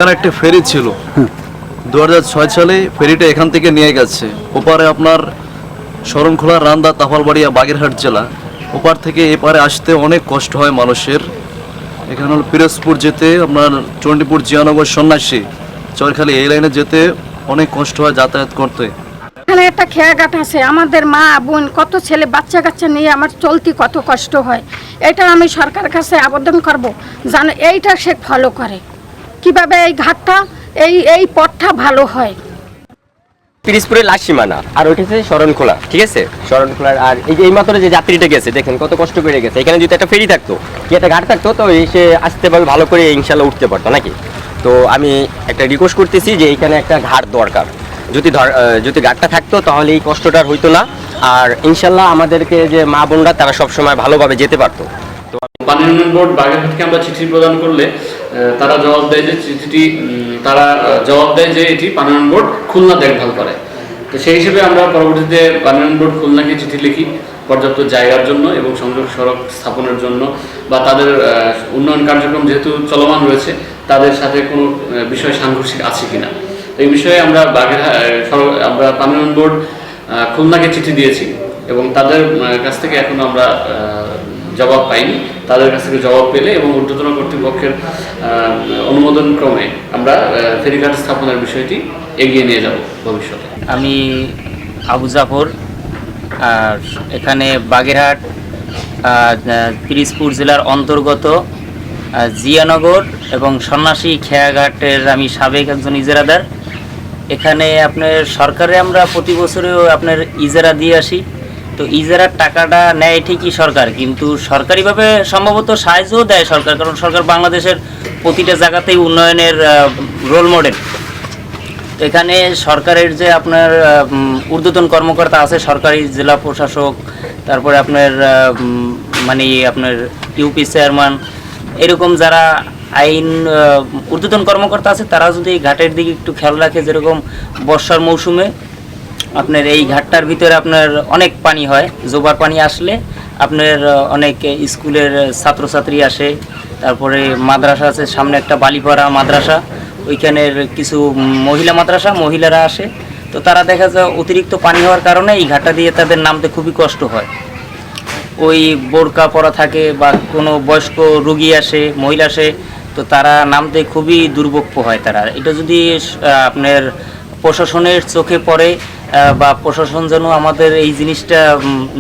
এখানে একটা ফেরি ছিল, 2006 সালে ফেরিটা এখান থেকে নিয়ে গেছে। ওপারে আপনার শরণখোলা, রান্দা, তাফালবাড়িয়া, বাগেরহাট জেলা, ওপার থেকে এপারে আসতে অনেক কষ্ট হয় মানুষের। এখানে হলো পিরোজপুর যেতে, আপনার চণ্ডীপুর, জিয়ানগর, সন্ন্যাসী, চরখালি এই লাইনে যেতে অনেক কষ্ট হয় যাতায়াত করতে। এখানে একটা খেয়াঘাট আছে, আমাদের মা বোন কত ছেলে বাচ্চা কাচ্চা নিয়ে আমার চলতি কত কষ্ট হয়। এটা আমি সরকারের কাছে আবেদন করব যেন এইটা সে ফলো করে, কিভাবে এই ঘাটটা এই পথটা ভালো হয়। পিরিজপুরের লাস্ট সীমানা, আর ওইটা হচ্ছে শরণখোলা, ঠিক আছে? শরণখোলার আর এই যে এই মাত্র যে যাত্রীটা গেছে দেখেন কত কষ্ট করে গেছে। এখানে যদি একটা ফেরি থাকতো কি একটা ঘাট থাকতো তো সে আসতে পারবে ভালো করে ইনশাল্লাহ উঠতে পারতো নাকি। তো আমি একটা রিকোয়েস্ট করতেছি যে এইখানে একটা ঘাট দরকার। যদি ঘাটটা থাকতো তাহলে এই কষ্টটা আর হইতো না, আর ইনশাল্লাহ আমাদেরকে যে মা বোনরা তারা সবসময় ভালোভাবে যেতে পারতো। পানি উন্নয়ন বোর্ড বাগেরহাটকে আমরা চিঠি প্রদান করলে তারা জবাব দেয় যে এটি পানি উন্নয়ন বোর্ড খুলনা দেখভাল করে। তো সেই হিসেবে আমরা পরবর্তীতে পানি উন্নয়ন বোর্ড খুলনাকে চিঠি লিখি পর্যাপ্ত জায়গার জন্য এবং সংযোগ সড়ক স্থাপনের জন্য, বা তাদের উন্নয়ন কার্যক্রম যেহেতু চলমান রয়েছে তাদের সাথে কোনো বিষয় সাংঘর্ষিক আছে কিনা। এই বিষয়ে আমরা পানি উন্নয়ন বোর্ড খুলনাকে চিঠি দিয়েছি এবং তাদের কাছ থেকে এখনো আমরা জবাব পাইনি। তাদের কাছ থেকে জবাব পেলে এবং ঊর্ধ্বতন কর্তৃপক্ষের অনুমোদন ক্রমে আমরা ফেরিঘাট স্থাপনের বিষয়টি এগিয়ে নিয়ে যাব ভবিষ্যতে। আমি আবু জাফর, আর এখানে বাগেরহাট পিরিজপুর জেলার অন্তর্গত জিয়ানগর এবং সন্ন্যাসী খেয়াঘাটের আমি সাবেক একজন ইজারাদার। এখানে আপনার সরকারে আমরা প্রতি বছরেও আপনার ইজারা দিয়ে আসি। তো ইজারার টাকাটা নেয় ঠিকই সরকার, কিন্তু সরকারিভাবে সম্ভবত সাহায্যও দেয় সরকার, কারণ সরকার বাংলাদেশের প্রতিটা জায়গাতেই উন্নয়নের রোল মডেল। এখানে সরকারের যে আপনার ঊর্ধ্বতন কর্মকর্তা আছে, সরকারি জেলা প্রশাসক, তারপরে আপনার আপনার ইউপি চেয়ারম্যান, এরকম যারা আইন ঊর্ধ্বতন কর্মকর্তা আছে তারা যদি এই ঘাটের দিকে একটু খেয়াল রাখে, যেরকম বর্ষার মৌসুমে আপনার এই ঘাটটার ভিতরে আপনার অনেক পানি হয়, জোবার পানি আসলে আপনার অনেক স্কুলের ছাত্রছাত্রী আসে, তারপরে মাদ্রাসা আছে সামনে একটা বালিপাড়া মাদ্রাসা, ওইখানের কিছু মহিলারা আসে। তো তারা দেখা যায় অতিরিক্ত পানি হওয়ার কারণে এই ঘাটটা দিয়ে তাদের নামতে খুবই কষ্ট হয়। ওই বোরকা পরা থাকে বা কোনো বয়স্ক রোগী আসে, মহিলা আসে, তো তারা নামতে খুবই দুর্ভোগ হয় তারা। এটা যদি আপনার প্রশাসনের চোখে পড়ে বা প্রশাসন যেন আমাদের এই জিনিসটা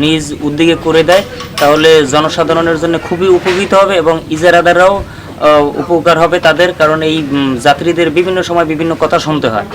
নিজ উদ্যোগে করে দেয়, তাহলে জনসাধারণের জন্য খুবই উপকৃত হবে এবং ইজারাদাররাও উপকার হবে তাদের, কারণ এই যাত্রীদের বিভিন্ন সময় বিভিন্ন কথা শুনতে হয়।